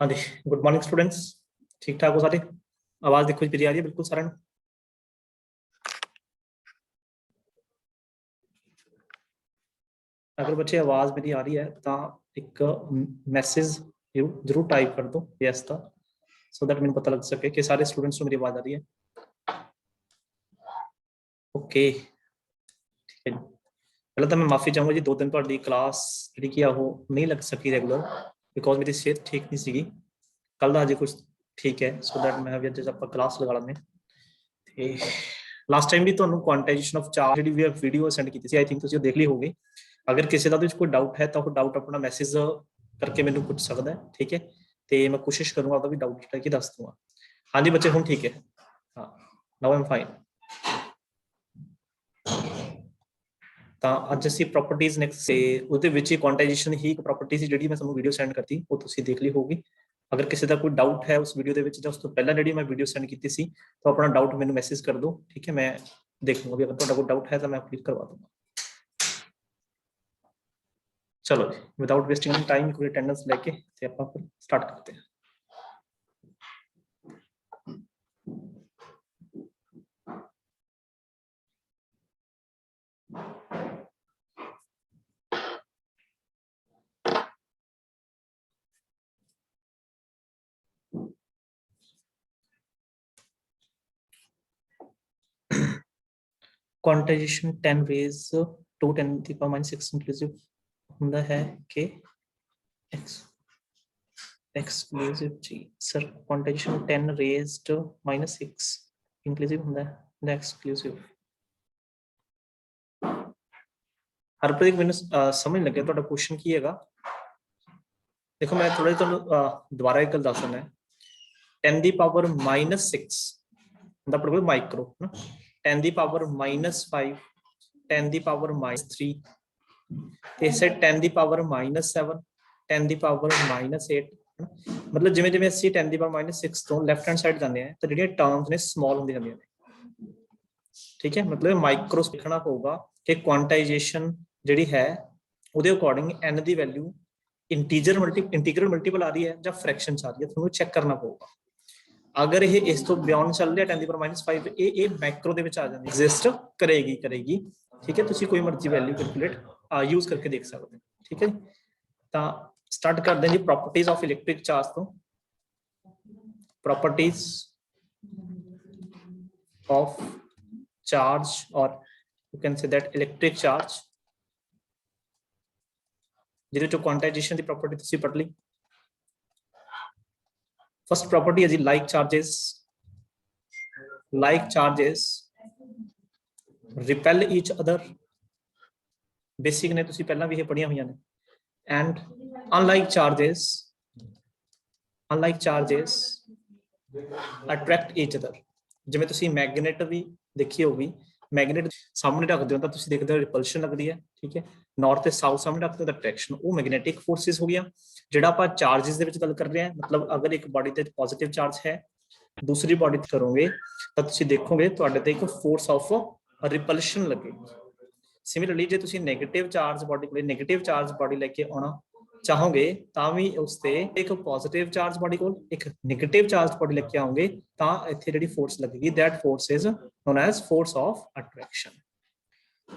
हाँ जी, good morning students. ठीक ठाक हो सारे? आवाज देखो जी, मेरी आ रही है बिल्कुल सारे ਨੂੰ? अगर बच्चे आवाज मेरी आ रही है तो एक मैसेज जरूर टाइप कर दो यस का, सो दैट मैंने पता लग सके कि सारे स्टूडेंट्स को मेरी आवाज आ रही है। ओके, ठीक है। पहले तो मैं माफी चाहूंगा जी, 2 दिन ਤੁਹਾਡੀ क्लास ਜਿਹੜੀ ਕੀ ਆ ਉਹ नहीं लग सकी रेगुलर बिकॉज मेरी सेहत ठीक नहीं ਸੀਗੀ। ਕੱਲ ਦਾ ਅਜੇ ਕੁਝ ਠੀਕ ਹੈ, ਸੋ दैट ਮੈਂ ਵੀ ਅੱਜ ਆਪਾਂ ਕਲਾਸ ਲਗਾ ਲੈਂਦੇ ਤੇ ਲਾਸਟ ਟਾਈਮ ਵੀ ਤੁਹਾਨੂੰ ਕੁਆਂਟਾਈਜੇਸ਼ਨ ਆਫ ਚਾਰਜ ਜਿਹੜੀ ਵੀ ਵੀਡੀਓ ਸੈਂਡ ਕੀਤੀ ਸੀ, ਆਈ ਥਿੰਕ ਤੁਸੀਂ ਉਹ ਦੇਖ ਲਈ ਹੋਗੀ। ਅਗਰ ਕਿਸੇ ਦਾ ਉਹਦੇ ਵਿੱਚ ਕੋਈ ਡਾਊਟ ਹੈ ਤਾਂ ਉਹ ਡਾਊਟ ਆਪਣਾ ਮੈਸੇਜ ਕਰਕੇ ਮੈਨੂੰ ਪੁੱਛ ਸਕਦਾ ਹੈ, ਠੀਕ ਹੈ। ਤੇ ਮੈਂ ਕੋਸ਼ਿਸ਼ ਕਰੂੰਗਾ ਉਹਦਾ ਵੀ ਡਾਊਟ ਜਿਹੜਾ ਕਿ ਦੱਸ ਦੂੰਗਾ। ਹਾਂਜੀ ਬੱਚੇ, ਹੁਣ ਠੀਕ ਹੈ। ਹਾਂ, ਨਾਓ ਆਮ ਫਾਈਨ। ਤਾਂ ਅੱਜ ਅਸੀਂ ਪ੍ਰੋਪਰਟੀਜ਼ ਨੈਕਸਟ ਤੇ ਉਹਦੇ ਵਿੱਚ ਹੀ ਕੁਆਂਟਾਈਜੇਸ਼ਨ ਹੀ ਇੱਕ ਪ੍ਰੋਪਰਟੀ ਸੀ ਜਿਹੜੀ ਮੈਂ ਤੁਹਾਨੂੰ ਵੀਡੀਓ ਸੈਂਡ ਕਰਤੀ, ਉਹ ਤੁਸੀਂ ਦੇਖ ਲਈ ਹੋਗੀ। ਅਗਰ ਕਿਸੇ ਦਾ ਕੋਈ ਡਾਊਟ ਹੈ ਉਸ ਵੀਡੀਓ ਦੇ ਵਿੱਚ ਜਾਂ ਉਸ ਤੋਂ ਪਹਿਲਾਂ ਜਿਹੜੀ ਮੈਂ ਵੀਡੀਓ ਸੈਂਡ ਕੀਤੀ ਸੀ, ਤਾਂ ਆਪਣਾ ਡਾਊਟ ਮੈਨੂੰ ਮੈਸੇਜ ਕਰ ਦਿਓ, ਠੀਕ ਹੈ। ਮੈਂ ਦੇਖ ਲੂੰਗਾ ਵੀ ਅਗਰ ਤੁਹਾਡਾ ਕੋਈ ਡਾਊਟ ਹੈ ਤਾਂ ਮੈਂ ਕਲੀਅਰ ਕਰਵਾ ਦੂੰਗਾ। चलो जी, विदाउट वेस्टिंग टाइम कोई अटेंडेंस लेके ते ਆਪਾਂ ਫਿਰ स्टार्ट करते हैं। क्वांटाइजेशन 10 रेज टू 10 की पावर -6 इंक्लूसिव ਹੁੰਦਾ है कि x एक्सक्लूसिव जी सर, क्वांटाइजेशन 10 रेज्ड -6 इंक्लूसिव ਹੁੰਦਾ है द एक्सक्लूसिव। हरप्रीत ਮੈਨੂੰ ਸਮਝ ਲੱਗਿਆ ਤੁਹਾਡਾ ਕੁਐਸਚਨ ਕੀ ਹੈਗਾ। ਦੇਖੋ ਮੈਂ ਥੋੜਾ ਜਿਹਾ ਤੁਹਾਨੂੰ ਦੁਬਾਰਾ ਇੱਕ ਗੱਲ ਦੱਸ ਦਿੰਦਾ। 10 ਦੀ ਪਾਵਰ -6 ਦਾ ਪੜੋਗੇ ਮਾਈਕਰੋ ਨਾ, 10 ਦੀ ਪਾਵਰ -5, 10 ਦੀ ਪਾਵਰ -3 ਤੇ ਇਸੇ 10 ਦੀ ਪਾਵਰ -7, 10 ਦੀ ਪਾਵਰ -8। ਮਤਲਬ ਜਿਵੇਂ ਜਿਵੇਂ ਅਸੀਂ 10 ਦੀ ਪਾਵਰ -6 ਤੋਂ ਲੈਫਟ ਹੈਂਡ ਸਾਈਡ ਜਾਂਦੇ ਆ ਤਾਂ ਜਿਹੜੀਆਂ ਟਰਮਸ ਨੇ ਸਮਾਲ ਹੁੰਦੀਆਂ ਜਾਂਦੀਆਂ ਨੇ, ਠੀਕ ਹੈ। ਮਤਲਬ ਮਾਈਕਰੋ ਦੇਖਣਾ ਪਊਗਾ ਕਿ ਕੁਆਂਟਾਈਜੇਸ਼ਨ ਜਿਹੜੀ ਹੈ ਉਹਦੇ ਅਕੋਰਡਿੰਗ n ਦੀ ਵੈਲਿਊ ਇੰਟੀਜਰ ਇੰਟੀਗਰਲ ਮਲਟੀਪਲ ਆ ਰਹੀ ਹੈ ਜਾਂ ਫ੍ਰੈਕਸ਼ਨ ਚ ਆ ਰਹੀ ਹੈ, ਤੁਹਾਨੂੰ ਚੈੱਕ ਕਰਨਾ ਪਊਗਾ। ਅਗਰ ਇਹ ਇਸ ਤੋਂ ਬਿਯੋਂਡ ਚੱਲ ਰਿਹਾ 10 ਦੀ ਪਾਵਰ -5, ਇਹ ਮੈਕਰੋ ਦੇ ਵਿੱਚ ਆ ਜਾਂਦੀ, ਐਗਜ਼ਿਸਟ ਕਰੇਗੀ, ਠੀਕ ਹੈ। ਤੁਸੀਂ ਕੋਈ ਮਰਜ਼ੀ ਵੈਲਿਊ ਕੈਲਕੂਲੇਟ यूज करके देख सकते हैं, ठीक है। तो स्टार्ट कर दें जी प्रॉपर्टीज ऑफ इलेक्ट्रिक चार्ज। तो प्रॉपर्टीज ऑफ चार्ज और you can say that electric charge, जिहदे चो क्वांटाइजेशन की प्रॉपर्टी तुसीं पढ़ ली। फर्स्ट प्रॉपर्टी है जी like charges repel each other. Basic ने तुसी पहला भी ये पढ़िया हुई ने। And unlike charges attract each other. जिवें तुसी मैगनेट भी देखी होगी, मैगनेट सामने रखते हो तो तुसी देखते हो रिपल्शन लगती है, ठीक है। नॉर्थ ते साउथ सामने रखते हो तो अट्रैक्शन, वो मैगनेटिक फोर्सेस हो गया। जिहड़ा आपां चार्जेस दे विच गल कर रहे हैं, मतलब अगर एक बॉडी ते पॉजिटिव चार्ज है, दूसरी बॉडी ते करोगे तो तुसी देखोगे तुहाडे ते एक फोर्स ऑफ रिपल्शन लगेगी। सिमिलरली जे तुसी नेगेटिव चार्ज बॉडी लेके आना चाहोगे तो भी उसते एक पॉजिटिव चार्ज बॉडी को एक नेगेटिव चार्ज बॉडी लेके आओगे तो इत्थे जिहड़ी फोर्स लगेगी, that force is known as force of attraction.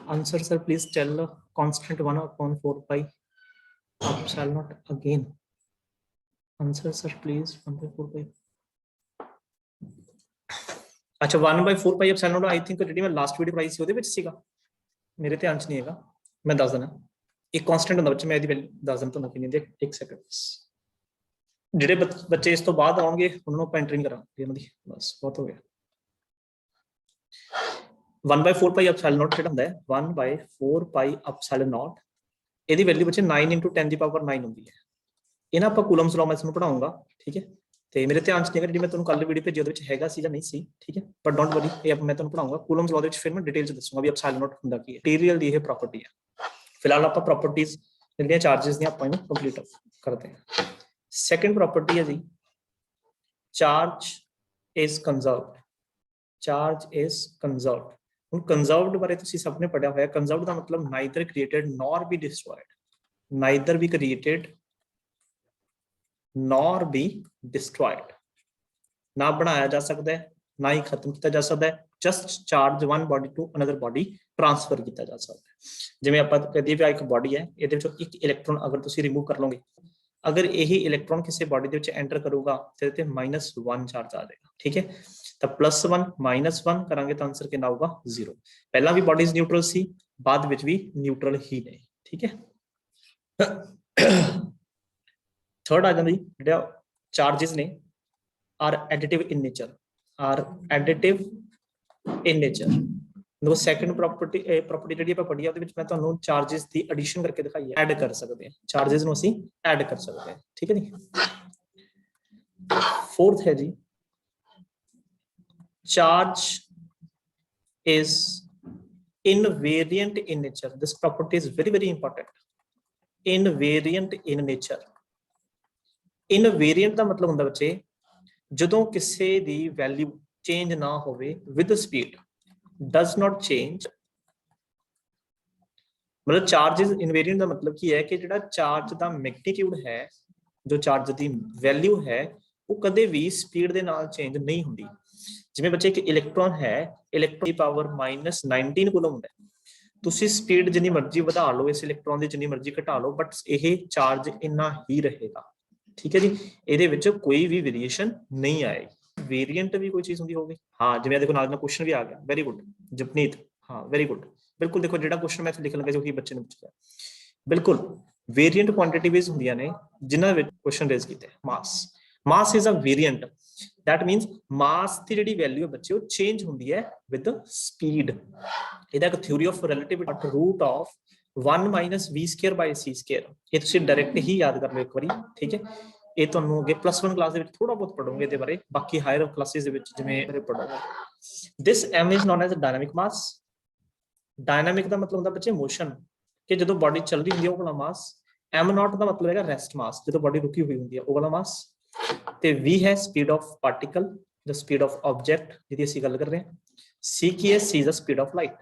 Answer sir please tell constant 1/4 pi epsilon naught again. Answer sir please 1/4 pi. अच्छा 1/4 pi epsilon naught I think जिहड़ी मैं लास्ट वीडियो पढ़ाई सी ਉਹਦੇ ਵਿੱਚ ਸੀਗਾ, मेरे ध्यान च नहीं है, मैं दस देना। एक कांस्टेंट होंदा बच्चे, मैं ਇਹਦੀ ਵੈਲਿਊ ਦੱਸ ਦਿੰਦਾ ਤੁਹਾਨੂੰ ਕਿੰਨੀ ਦੇ। एक सेकंड। ਜਿਹੜੇ ਬੱਚੇ ਇਸ ਤੋਂ ਬਾਅਦ ਆਉਣਗੇ ਉਹਨਾਂ ਨੂੰ ਆਪਾਂ ਐਂਟਰਿੰਗ ਕਰਾਂਗੇ ਇਹਨਾਂ ਦੀ, ਬਸ ਬਹੁਤ ਹੋ ਗਿਆ। 1/4 ਪਾਈ ਐਪਸਿਲਨ ਨੋਟ ਜਿਹੜਾ ਹੁੰਦਾ ਹੈ 1/4 ਪਾਈ ਐਪਸਿਲਨ ਨੋਟ, ਇਹਦੀ ਵੈਲਿਊ ਬੱਚੇ 9 × 10 ਦੀ ਪਾਵਰ 9 ਹੁੰਦੀ ਹੈ। ਇਹਨਾਂ ਆਪਾਂ ਕੂਲਮਸ ਲਾਅ ਮੈਂ ਤੁਹਾਨੂੰ ਪੜਾਉਂਗਾ, ਠੀਕ ਹੈ। ਤੇ ਮੇਰੇ ਧਿਆਨ ਚ ਨਹੀਂ ਹੈ ਜਿਹੜੀ ਮੈਂ ਤੁਹਾਨੂੰ ਕੱਲ ਵੀਡੀਓ ਭੇਜੀ ਉਹਦੇ ਵਿੱਚ ਹੈਗਾ ਸੀ ਜਾਂ ਨਹੀਂ ਸੀ, ਠੀਕ ਹੈ। ਪਰ ਡੋਂਟ ਵਰੀ, ਇਹ ਮੈਂ ਤੁਹਾਨੂੰ ਪੜਾਉਂਗਾ ਕੂਲਮਸ ਲਾਅ ਦੇ ਵਿੱਚ, ਫਿਰ ਮੈਂ ਡਿਟੇਲ ਚ ਦੱਸੂਗਾ ਵੀ ਐਪਸਿਲਨ ਨੋਟ ਹੁੰਦਾ ਕੀ ਹੈ। ਮਟੀਰੀਅਲ ਦੀ ਇਹ ਪ੍ਰੋਪਰਟੀ ਹੈ। ਫਿਲਹਾਲ ਆਪਾਂ ਪ੍ਰੋਪਰਟੀਜ਼ ਜਿਹੜੀਆਂ ਚਾਰजेस ਦੀਆਂ ਆਪਾਂ ਇਹਨੂੰ ਕੰਪਲੀਟ ਕਰਦੇ ਹਾਂ। ਸੈਕੰਡ ਪ੍ਰੋਪਰਟੀ ਹੈ ਜੀ ਚਾਰਜ ਇਜ਼ ਕੰਜ਼ਰਵਡ। ਹੁਣ ਕੰਜ਼ਰਵਡ ਬਾਰੇ ਤੁਸੀਂ ਸਭ ਨੇ ਪੜਿਆ ਹੋਇਆ। ਕੰਜ਼ਰਵਡ ਦਾ ਮਤਲਬ neither created nor be destroyed, neither ਵੀ ਕ੍ਰੀਏਟਡ nor be destroyed, ना बनाया जा सकता है ना ही खत्म किया जा सकता है, just charge one body to another body transfer किया जा सकता है। जिवें आपां कहिए भी एक बॉडी है, ਇਹਦੇ ਵਿੱਚੋਂ ਇੱਕ ਇਲੈਕਟ੍ਰੋਨ अगर ਤੁਸੀਂ ਰਿਮੂਵ ਕਰ ਲਓਗੇ, अगर यही इलेक्ट्रॉन किसी बॉडी ਦੇ ਵਿੱਚ ਐਂਟਰ ਕਰੂਗਾ ਤੇ ਤੇ -1 ਚਾਰਜ ਆ ਜਾਏਗਾ। ठीक है, ਤਾਂ +1 -1 ਕਰਾਂਗੇ ਤਾਂ ਆਨਸਰ ਕਿੰਨਾ ਆਊਗਾ 0। ਪਹਿਲਾਂ ਵੀ ਬॉडीज ਨਿਊਟਰਲ ਸੀ, ਬਾਅਦ ਵਿੱਚ ਵੀ ਨਿਊਟਰਲ ਹੀ ਨੇ। ठीक है, थर्ड आ जांदी ਜਿਹੜਾ ਚਾਰजेस ਨੇ are additive in nature, are additive in nature। देखो सेकंड प्रॉपर्टी ਜਿਹੜੀ ਆਪਾਂ ਪੜ੍ਹੀ ਆ ਉਹਦੇ ਵਿੱਚ ਮੈਂ ਤੁਹਾਨੂੰ ਚਾਰजेस ਦੀ ਐਡੀਸ਼ਨ ਕਰਕੇ ਦਿਖਾਈ ਹੈ, ਐਡ ਕਰ ਸਕਦੇ ਹਾਂ ਚਾਰजेस ਨੂੰ, ਅਸੀਂ ਐਡ ਕਰ ਸਕਦੇ ਹਾਂ। ਠੀਕ ਹੈ ਜੀ। फोर्थ है जी, charge is invariant in nature। this property is very very important, invariant in nature। invariant ਦਾ ਮਤਲਬ ਹੁੰਦਾ ਬੱਚੇ ਜਦੋਂ ਕਿਸੇ ਦੀ ਵੈਲਿਊ ਚੇਂਜ ਨਾ ਹੋਵੇ with speed, does not change। मतलब चार्जेस इनवेरिएंट ਦਾ ਮਤਲਬ ਕੀ ਹੈ ਕਿ ਜਿਹੜਾ ਚਾਰਜ ਦਾ ਮੈਗਨੀਟਿਊਡ ਹੈ, ਜੋ ਚਾਰਜ ਦੀ ਵੈਲਿਊ ਹੈ, ਉਹ ਕਦੇ ਵੀ ਸਪੀਡ ਦੇ ਨਾਲ ਚੇਂਜ ਨਹੀਂ ਹੁੰਦੀ। ਜਿਵੇਂ ਬੱਚੇ ਇੱਕ ਇਲੈਕਟ੍ਰੋਨ ਹੈ, ਇਲੈਕਟ੍ਰੋਨ ਦੀ ਪਾਵਰ -19 ਕੂਲਮ ਹੁੰਦਾ, ਤੁਸੀਂ ਸਪੀਡ ਜਿੰਨੀ ਮਰਜ਼ੀ ਵਧਾ ਲਓ, ਇਸ ਇਲੈਕਟ੍ਰੋਨ ਦੀ ਜਿੰਨੀ ਮਰਜ਼ੀ ਘਟਾ ਲਓ, ਬਟ ਇਹ ਚਾਰਜ ਇੰਨਾ ਹੀ ਰਹੇਗਾ। ਠੀਕ ਹੈ ਜੀ, ਇਹਦੇ ਵਿੱਚ ਕੋਈ ਵੀ ਵੇਰੀਏਸ਼ਨ ਨਹੀਂ ਆਏਗੀ। ਵੇਰੀਐਂਟ ਵੀ ਕੋਈ ਚੀਜ਼ ਹੁੰਦੀ ਹੋਵੇ, ਹਾਂ ਜਿਵੇਂ ਦੇਖੋ ਨਾਲ ਦਾ ਕੁਐਸਚਨ ਵੀ ਆ ਗਿਆ, ਵੈਰੀ ਗੁੱਡ ਜਪਨੀਤ, ਹਾਂ ਵੈਰੀ ਗੁੱਡ, ਬਿਲਕੁਲ। ਦੇਖੋ ਜਿਹੜਾ ਕੁਐਸਚਨ ਮੈਂ ਲਿਖਣ ਲੱਗਾ ਜੋ ਕਿ ਬੱਚੇ ਨੇ ਪੁੱਛਿਆ, ਬਿਲकुल वेरिएंट क्वांटिटीज ਹੁੰਦੀਆਂ ਨੇ ਜਿਨ੍ਹਾਂ ਵਿੱਚ ਕੁਐਸਚਨ ਰੇਜ਼ ਕੀਤਾ ਹੈ। Mass is a variant, that means mass ਦੀ ਜਿਹੜੀ ਵੈਲਿਊ ਹੈ ਬੱਚੇ ਉਹ ਚੇਂਜ ਹੁੰਦੀ ਹੈ ਵਿਦ ਸਪੀਡ। ਇਹਦਾ ਇੱਕ theory of relativity at root of 1 - v² by c²। ਇਹ ਤੁਸੀਂ ਡਾਇਰੈਕਟ ਹੀ ਯਾਦ ਕਰ ਲਓ ਇੱਕ ਵਾਰੀ। ਠੀਕ ਹੈ, ਇਹ ਤੁਹਾਨੂੰ ਅੱਗੇ +1 ਕਲਾਸ ਦੇ ਵਿੱਚ ਥੋੜਾ ਬਹੁਤ ਪੜੋਗੇ ਇਹਦੇ ਬਾਰੇ, ਬਾਕੀ ਹਾਇਰ ਕਲਾਸਿਸ ਦੇ ਵਿੱਚ ਜਿਵੇਂ ਪੜੋਗੇ। this m is known as dynamic mass. Dynamic ਦਾ ਮਤਲਬ ਹੁੰਦਾ ਬੱਚੇ ਮੋਸ਼ਨ, ਕਿ ਜਦੋਂ ਬਾਡੀ ਚੱਲ ਰਹੀ ਹੁੰਦੀ ਹੈ ਉਹ ਵਾਲਾ ਮਾਸ। m0 ਦਾ ਮਤਲਬ ਹੈਗਾ ਰੈਸਟ ਮਾਸ, ਜਦੋਂ ਬਾਡੀ ਰੁਕੀ ਹੋਈ ਹੁੰਦੀ ਹੈ ਉਹ ਵਾਲਾ ਮਾਸ। ਤੇ v ਹੈ speed of particle, the speed of object ਜਿਹਦੀ ਅਸੀਂ ਗੱਲ ਕਰ ਰਹੇ ਹਾਂ। c ਕੀ ਹੈ, c is the speed of light.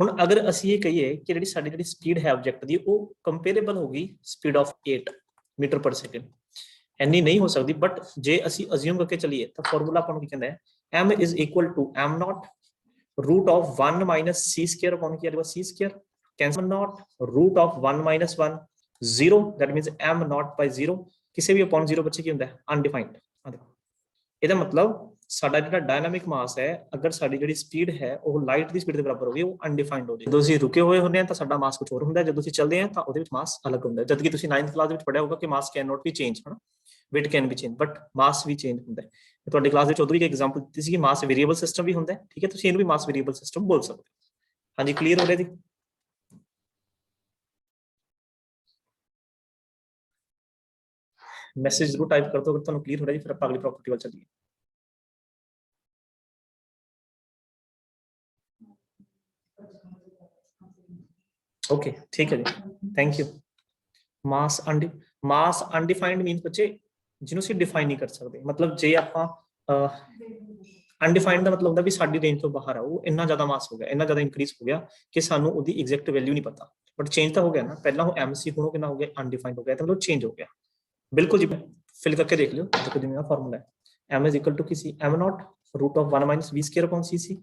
ਹੁਣ ਅਗਰ ਅਸੀਂ ਇਹ ਕਹੀਏ ਕਿ ਜਿਹੜੀ ਸਾਡੀ ਸਪੀਡ ਹੈ ਆਬਜੈਕਟ ਦੀ ਉਹ ਕੰਪੇਰੇਬਲ ਹੋਗੀ speed of 8 metre per second, ਇੰਨੀ ਨਹੀਂ ਹੋ ਸਕਦੀ। ਬਟ ਜੇ ਅਸੀਂ ਅਸਿਊਮ ਕਰਕੇ ਚੱਲੀਏ ਤਾਂ ਫਾਰਮੂਲਾ ਆਪਾਂ ਨੂੰ ਕੀ ਕਹਿੰਦਾ ਹੈ, m is equal to m0 root of 1 - c² upon ਕੀ ਆਏਗਾ c², cancel not root of 1 - 1 0, that means m0 by 0। ਕਿਸੇ ਵੀ upon 0 ਬੱਚੇ ਕੀ ਹੁੰਦਾ ਹੈ, ਅਨਡਿਫਾਈਨਡ। ਇਹਦਾ ਮਤਲਬ ਸਾਡਾ ਜਿਹੜਾ ਡਾਇਨਾਮਿਕ ਮਾਸ ਹੈ, ਅਗਰ ਸਾਡੀ ਜਿਹੜੀ ਸਪੀਡ ਹੈ ਉਹ ਲਾਈਟ ਦੀ ਸਪੀਡ ਦੇ ਬਰਾਬਰ ਹੋਵੇ, ਉਹ ਅਨਡਿਫਾਈਨਡ ਹੋ ਜਾਏ। ਜਦੋਂ ਅਸੀਂ ਰੁਕੇ ਹੋਏ ਹੁੰਦੇ ਹਾਂ ਤਾਂ ਸਾਡਾ ਮਾਸ ਕੁਝ ਹੋਰ ਹੁੰਦਾ ਹੈ, ਜਦੋਂ ਅਸੀਂ ਚੱਲਦੇ ਹਾਂ ਤਾਂ ਉਹਦੇ ਵਿੱਚ ਮਾਸ ਅਲੱਗ ਹੁੰਦਾ ਹੈ। ਜਦ ਕਿ ਤੁਸੀਂ 9th ਕਲਾਸ ਦੇ ਵਿੱਚ ਪੜ੍ਹਿਆ ਹੋਊਗਾ ਕਿ mass can not be change, ਹਨਾ, weight can be changed, but mass ਵੀ ਚੇਂਜ ਹੁੰਦਾ ਹੈ। ਤੁਹਾਡੀ ਕਲਾਸ ਵਿੱਚ ਉਦੋਂ ਵੀ ਇੱਕ ਐਗਜ਼ਾਮਪਲ ਦਿੱਤੀ ਸੀ ਕਿ ਮਾਸ ਵੇਰੀਏਬਲ ਸਿਸਟਮ ਵੀ ਹੁੰਦਾ ਹੈ। ਠੀਕ ਹੈ, ਤੁਸੀਂ ਇਹਨੂੰ ਵੀ ਮਾਸ ਵੇਰੀਏਬਲ ਸਿਸਟਮ ਬੋਲ ਸਕਦੇ ਹੋ। ਹਾਂਜੀ, ਕਲੀਅਰ ਹੋ ਰਿਹਾ ਜੀ? ਮੈਸੇਜ ਜ਼ਰੂਰ ਟਾਈਪ ਕਰ ਦਿਓ ਅਗਰ ਤੁਹਾਨੂੰ ਕਲੀਅਰ ਹੋ ਰਿਹਾ ਜੀ, ਫਿਰ ਆਪਾਂ ਅਗਲੀ ਪ੍ਰੋਪਰਟੀ ਵੱਲ ਚੱਲੀਏ। ਓਕੇ, ਠੀਕ ਹੈ ਜੀ, ਥੈਂਕ ਯੂ। ਮਾਸ ਅਨਡਿਫਾਈਨਡ ਮੀਨਸ ਬੱਚੇ ਜਿਹਨੂੰ ਅਸੀਂ ਡਿਫਾਈਨ ਨਹੀਂ ਕਰ ਸਕਦੇ। ਮਤਲਬ ਜੇ ਆਪਾਂ ਅਨਡਿਫਾਈਨਡ ਦਾ ਮਤਲਬ ਹੁੰਦਾ ਵੀ ਸਾਡੀ ਰੇਂਜ ਤੋਂ ਬਾਹਰ ਆ, ਉਹ ਇੰਨਾ ਜ਼ਿਆਦਾ ਮਾਸ ਹੋ ਗਿਆ, ਇੰਨਾ ਜ਼ਿਆਦਾ ਇਨਕਰੀਜ਼ ਹੋ ਗਿਆ ਕਿ ਸਾਨੂੰ ਉਹਦੀ ਐਗਜ਼ੈਕਟ ਵੈਲਿਊ ਨਹੀਂ ਪਤਾ, ਬਟ ਚੇਂਜ ਤਾਂ ਹੋ ਗਿਆ ਨਾ। ਪਹਿਲਾਂ ਉਹ MC ਹੁਣ ਉਹ ਕਿੰਨਾ ਹੋ ਗਿਆ, ਅਨਡਿਫਾਈਨਡ ਹੋ ਗਿਆ, ਤਾਂ ਮਤਲਬ ਚੇਂਜ ਹੋ ਗਿਆ। ਬਿਲਕੁਲ ਜੀ, ਫਿਲ ਕਰਕੇ ਦੇਖ ਲਿਓ। ਦੇਖੋ ਜਿਵੇਂ ਆ ਫਾਰਮੂਲਾ ਹੈ, m is equal to Ki C, m0 root of 1 - v² upon c²।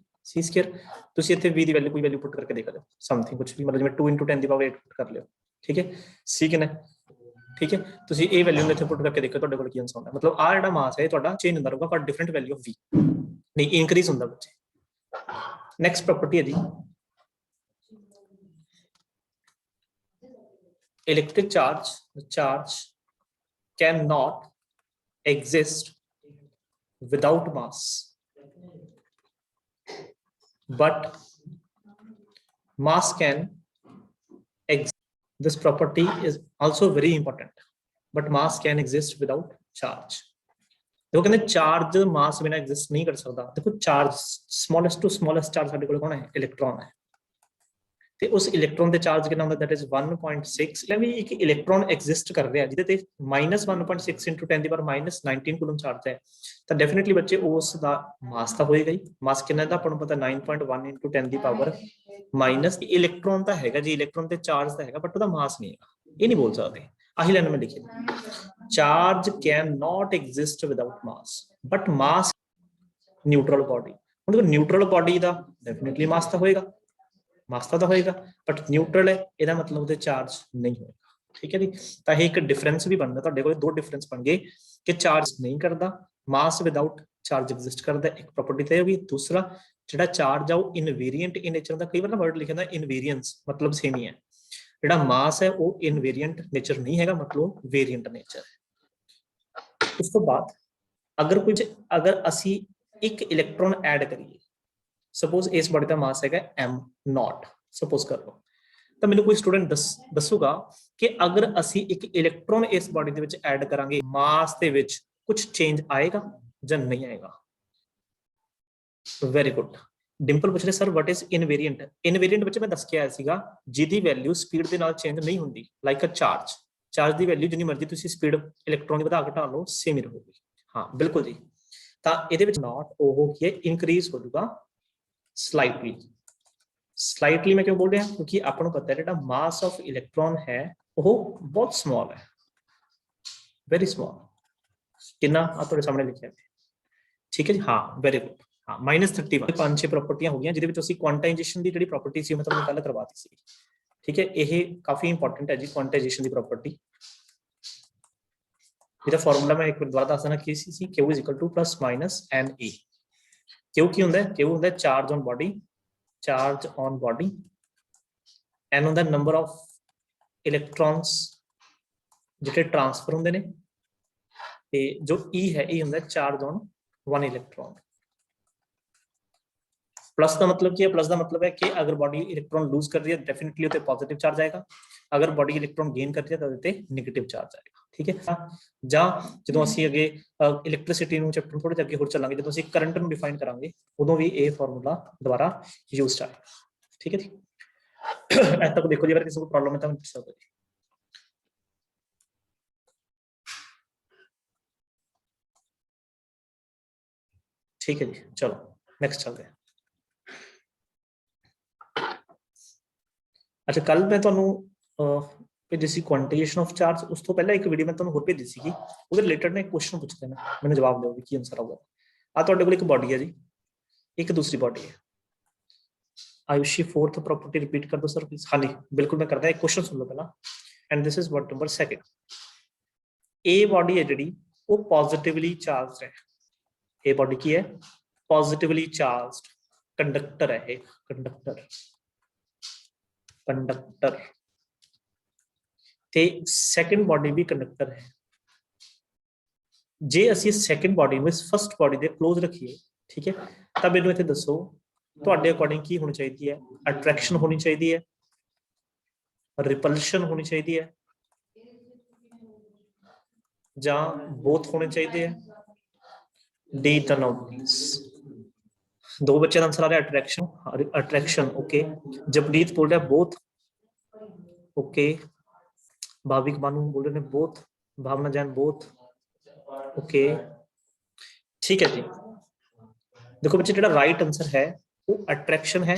ਤੁਸੀਂ ਇੱਥੇ v ਦੀ ਵੈਲਿਊ ਕੋਈ ਵੈਲਿਊ ਪੁੱਟ ਕਰਕੇ ਦੇਖ ਲਿਓ, ਸਮਥਿੰਗ ਕੁਝ ਵੀ, ਮਤਲਬ ਜਿਵੇਂ 2 × 10 ਦੀ ਪਾਵਰ 8 ਪੁੱਟ ਕਰ ਲਿਓ। ਠੀਕ ਹੈ, c ਕਿੰਨਾ, ਠੀਕ ਹੈ, ਤੁਸੀਂ ਇਹ ਵੈਲਿਊ ਨੂੰ ਇੱਥੇ ਪੁੱਟ ਕਰਕੇ ਦੇਖੋ ਤੁਹਾਡੇ ਕੋਲ ਕੀ ਆਨਸਰ ਆਉਂਦਾ। ਮਤਲਬ ਆ ਜਿਹੜਾ ਮਾਸ ਹੈ ਤੁਹਾਡਾ ਚੇਂਜ ਹੁੰਦਾ ਰਹੂਗਾ ਪਰ ਡਿਫਰੈਂਟ ਵੈਲਿਊ ਆਫ v, ਨਹੀਂ ਇਨਕਰੀਜ਼ ਹੁੰਦਾ ਬੱਚੇ। ਨੈਕਸਟ ਪ੍ਰੋਪਰਟੀ ਹੈ ਜੀ electric charge can not exist without mass, but mass can exist। this property is also very important, but mass can exist without charge। देखो कहते चार्ज मास बिना exist नहीं कर सकता। देखो charge smallest to smallest charge ਸਾਡੇ ਕੋਲ ਕੌਣ ਹੈ, ਇਲੈਕਟ੍ਰੋਨ ਹੈ, ਤੇ ਉਸ ਇਲੈਕਟ੍ਰੋਨ ਦੇ ਚਾਰਜ ਕਿੰਨਾ ਹੁੰਦਾ, that is 1.6। ਲੈ ਵੀ ਇੱਕ ਇਲੈਕਟ੍ਰੋਨ ਐਗਜ਼ਿਸਟ ਕਰ ਰਿਹਾ ਜਿਹਦੇ ਤੇ -1.6 × 10⁻⁹ ਕੂਲਮ ਚਾਰਜ ਹੈ, ਤਾਂ ਡੈਫੀਨਿਟਲੀ ਬੱਚੇ ਉਸ ਦਾ ਮਾਸ ਤਾਂ ਹੋਏਗਾ ਹੀ। ਮਾਸ ਕਿੰਨਾ ਦਾ ਆਪਾਂ ਨੂੰ ਪਤਾ, 9.1 × 10⁻⁻। ਇਲੈਕਟ੍ਰੋਨ ਤਾਂ ਹੈਗਾ ਜੀ, ਇਲੈਕਟ੍ਰੋਨ ਤੇ ਚਾਰਜ ਤਾਂ ਹੈਗਾ, ਬਟ ਉਹਦਾ ਮਾਸ ਨਹੀਂ ਹੈਗਾ, ਇਹ ਨਹੀਂ ਬੋਲ ਸਕਦੇ। आही लाइन में लिखी, charge can not exist without mass, but mass neutral body. ਹੁਣ ਦੇਖੋ न्यूट्रल बॉडी ਦਾ डेफिनेटली मास ਤਾਂ ਹੋਏਗਾ, मास ਤਾਂ ਹੋਏਗਾ, बट न्यूट्रल है ਇਹਦਾ मतलब ਉਹਦੇ ਚਾਰਜ ਨਹੀਂ ਹੋਏਗਾ। ठीक है जी, ਤਾਂ ਇਹ ਇੱਕ ਡਿਫਰੈਂਸ ਵੀ ਬਣਦਾ, ਤੁਹਾਡੇ ਕੋਲ ਦੋ ਡਿਫਰੈਂਸ ਬਣ ਗਏ ਕਿ ਚਾਰਜ ਨਹੀਂ ਕਰਦਾ, ਮਾਸ ਵਿਦਾਊਟ ਚਾਰਜ ਐਗਜ਼ਿਸਟ ਕਰਦਾ, ਇੱਕ ਪ੍ਰੋਪਰਟੀ ਤੇ ਹੋਗੀ। ਦੂਸਰਾ ਜਿਹੜਾ ਚਾਰਜ ਆ ਉਹ ਇਨਵੇਰੀਐਂਟ ਇਨ ਨੇਚਰ ਦਾ, ਕਈ ਵਾਰ ਨਾ ਵਰਡ ਲਿਖਿਆ ਹੁੰਦਾ ਇਨਵੇਰੀਐਂਸ, ਮਤਲਬ ਸੇਮ ਹੀ ਹੈ। ਜਿਹੜਾ ਮਾਸ ਹੈ ਉਹ ਇਨਵੇਰੀਐਂਟ ਨੇਚਰ ਨਹੀਂ ਹੈਗਾ, ਮਤਲਬ ਵੇਰੀਐਂਟ ਨੇਚਰ ਹੈ। ਉਸ ਤੋਂ ਬਾਅਦ ਅਗਰ ਅਸੀਂ ਇੱਕ ਇਲੈਕਟ੍ਰੋਨ ਐਡ ਕਰੀਏ, ਸਪੋਜ਼ ਇਸ ਬॉडी ਦਾ ਮਾਸ ਹੈਗਾ m0, ਸਪੋਜ਼ ਕਰ ਲਓ, ਤਾਂ ਮੈਨੂੰ ਕੋਈ ਸਟੂਡੈਂਟ ਦੱਸੂਗਾ ਕਿ ਅਗਰ ਅਸੀਂ ਇੱਕ ਇਲੈਕਟ੍ਰੋਨ ਇਸ ਬॉडी ਦੇ ਵਿੱਚ ਐਡ ਕਰਾਂਗੇ, ਮਾਸ ਦੇ ਵਿੱਚ ਕੁਝ ਚੇਂਜ ਆਏਗਾ ਜਾਂ ਨਹੀਂ ਆਏਗਾ? Very good. ਡਿੰਪਲ ਪੁੱਛ ਰਹੇ ਸਰ ਵਾਟ ਇਜ਼ ਇਨਵੇਰੀਐਂਟ? ਇਨਵੇਰੀਐਂਟ ਵਿੱਚ ਮੈਂ ਦੱਸ ਕੇ ਆਇਆ ਸੀਗਾ ਜਿਹਦੀ ਵੈਲਿਊ ਸਪੀਡ ਦੇ ਨਾਲ ਚੇਂਜ ਨਹੀਂ ਹੁੰਦੀ, ਲਾਈਕ ਅ ਚਾਰਜ ਦੀ ਵੈਲਿਊ ਜਿੰਨੀ ਮਰਜ਼ੀ ਤੁਸੀਂ ਸਪੀਡ ਇਲੈਕਟ੍ਰੋਨ ਦੀ ਵਧਾ ਘਟਾ ਲਓ ਸੇਮ ਹੀ ਰਹੂਗੀ। ਹਾਂ ਬਿਲਕੁਲ ਜੀ, ਤਾਂ ਇਹਦੇ ਵਿੱਚ ਨਾਟ ਉਹ ਕੀ ਹੈ, ਇਨਕਰੀਜ਼ ਹੋ ਜਾਊਗਾ ਸਲਾਈਟਲੀ। ਮੈਂ ਕਿਉਂ ਬੋਲ ਰਿਹਾ, ਕਿਉਂਕਿ ਆਪਾਂ ਨੂੰ ਪਤਾ ਹੈ ਜਿਹੜਾ ਮਾਸ ਆਫ ਇਲੈਕਟ੍ਰੋਨ ਹੈ ਉਹ ਬਹੁਤ ਸਮਾਲ ਹੈ, ਵੈਰੀ ਸਮਾਲ। ਕਿੰਨਾ ਆ ਤੁਹਾਡੇ ਸਾਹਮਣੇ ਲਿਖਿਆ ਹੈ, ਠੀਕ ਹੈ ਜੀ। ਹਾਂ ਵੈਰੀ ਗੁੱਡ, ਹਾਂ -31। 5-6 ਪ੍ਰੋਪਰਟੀਆਂ ਹੋ ਗਈਆਂ ਜਿਹਦੇ ਵਿੱਚ ਅਸੀਂ ਕੁਆਂਟਾਈਜੇਸ਼ਨ ਦੀ ਜਿਹੜੀ ਪ੍ਰੋਪਰਟੀ ਸੀ ਮੈਂ ਤੁਹਾਨੂੰ ਕੱਲ ਕਰਵਾਤੀ ਸੀ। ਠੀਕ ਹੈ, ਇਹ ਕਾਫੀ ਇੰਪੋਰਟੈਂਟ ਹੈ ਜੀ ਕੁਆਂਟਾਈਜੇਸ਼ਨ ਦੀ ਪ੍ਰੋਪਰਟੀ। ਇਹਦਾ ਫਾਰਮੂਲਾ ਮੈਂ ਇੱਕ ਵਾਰ ਦੁਬਾਰਾ ਦੱਸ ਦੇਣਾ ਕੀ ਸੀ, Q = +- NE। Q ਕੀ ਹੁੰਦਾ ਹੈ? Q ਹੁੰਦਾ ਚਾਰਜ ਔਨ ਬੋਡੀ, N ਹੁੰਦਾ ਨੰਬਰ ਆਫ ਇਲੈਕਟ੍ਰੋਨਸ ਜਿਹੜੇ ਟ੍ਰਾਂਸਫਰ ਹੁੰਦੇ ਨੇ, ਤੇ ਜੋ E ਹੈ ਇਹ ਹੁੰਦਾ ਚਾਰਜ ਔਨ 1 ਇਲੈਕਟ੍ਰੋਨ। प्लस का मतलब क्या है? प्लस का मतलब है कि अगर बॉडी इलेक्ट्रॉन लूज कर रही है डेफिनेटली उते पॉजिटिव चार्ज आएगा, अगर बॉडी इलेक्ट्रॉन गेन कर रही है तो उते नेगेटिव चार्ज आएगा। ठीक है, ਜਾਂ ਜਦੋਂ ਅਸੀਂ ਅੱਗੇ ਇਲੈਕਟ੍ਰਿਸਿਟੀ ਨੂੰ ਚੈਪਟਰ ਥੋੜੇ ਜਿਹਾ ਅੱਗੇ ਹੋਰ ਚੱਲਾਂਗੇ, ਜਦੋਂ ਅਸੀਂ ਕਰੰਟ ਨੂੰ ਡਿਫਾਈਨ ਕਰਾਂਗੇ ਉਦੋਂ ਵੀ ਇਹ ਫਾਰਮੂਲਾ ਦੁਬਾਰਾ ਯੂਜ਼ਡ ਆਏਗਾ। ਠੀਕ ਹੈ ਜੀ, ਅੱਜ ਤੱਕ ਦੇਖੋ ਜੀ ਅਗਰ ਕਿਸੇ ਨੂੰ ਪ੍ਰੋਬਲਮ ਹੈ ਤਾਂ ਪੁੱਛ ਸਕਦੇ ਜੀ। ठीक है जी, चलो नेक्स्ट चलते हैं। अच्छा, कल मैं ਤੁਹਾਨੂੰ ਭੇਜੀ ਸੀ ਕੁਆਂਟੀਟੇਸ਼ਨ ਆਫ ਚਾਰਜ, ਉਸ ਤੋਂ ਪਹਿਲਾਂ ਇੱਕ ਵੀਡੀਓ ਮੈਂ ਤੁਹਾਨੂੰ ਹੋਰ ਭੇਜੀ ਸੀਗੀ, ਉਹਦੇ ਰਿਲੇਟਡ ਨੇ ਕੁਐਸਚਨ ਪੁੱਛਦੇ ਨੇ, ਮੈਨੂੰ ਜਵਾਬ ਦਿਓ ਵੀ ਕੀ ਆਨਸਰ ਆਊਗਾ। ਆ ਤੁਹਾਡੇ ਕੋਲ ਇੱਕ ਬਾਡੀ ਹੈ ਜੀ, ਇੱਕ ਦੂਸਰੀ ਬਾਡੀ ਹੈ। आयुषी फोर्थ प्रॉपर्टी रिपीट कर दो सर प्लीज। हाँ जी बिल्कुल मैं करता, एक क्वेश्चन सुन लो पहला, and this is word number 2। A body है जी वो पॉजिटिवली चार्ज है, ए बॉडी की है पॉजिटिवली चार्ज, कंडक्टर है, कंडक्टर ते सेकंड बॉडी भी कंडक्टर है। जे ਅਸੀਂ सेकंड बॉडी में फर्स्ट बॉडी ਦੇ क्लोज रखिए, ठीक है, ਤਾਂ ਮੈਨੂੰ ਇੱਥੇ ਦੱਸੋ ਤੁਹਾਡੇ ਅਕੋਰਡਿੰਗ ਕੀ ਹੋਣੀ ਚਾਹੀਦੀ ਹੈ? ਅਟਰੈਕਸ਼ਨ ਹੋਣੀ ਚਾਹੀਦੀ ਹੈ, ਰਿਪਲਸ਼ਨ ਹੋਣੀ ਚਾਹੀਦੀ ਹੈ, ਜਾਂ ਬੋਥ ਹੋਣੇ ਚਾਹੀਦੇ ਹੈ? D turn out please. ਦੋ ਬੱਚਿਆਂ ਦਾ ਆਨਸਰ ਆ ਰਿਹਾ अट्रैक्शन ओके, जपनीत बोल रहा बोथ ओके, भाविक बानू बोल रहे ने बोथ, भावना जैन बोथ ओके, ठीक है जी। देखो बच्चे जो राइट आंसर है वो अट्रैक्शन है,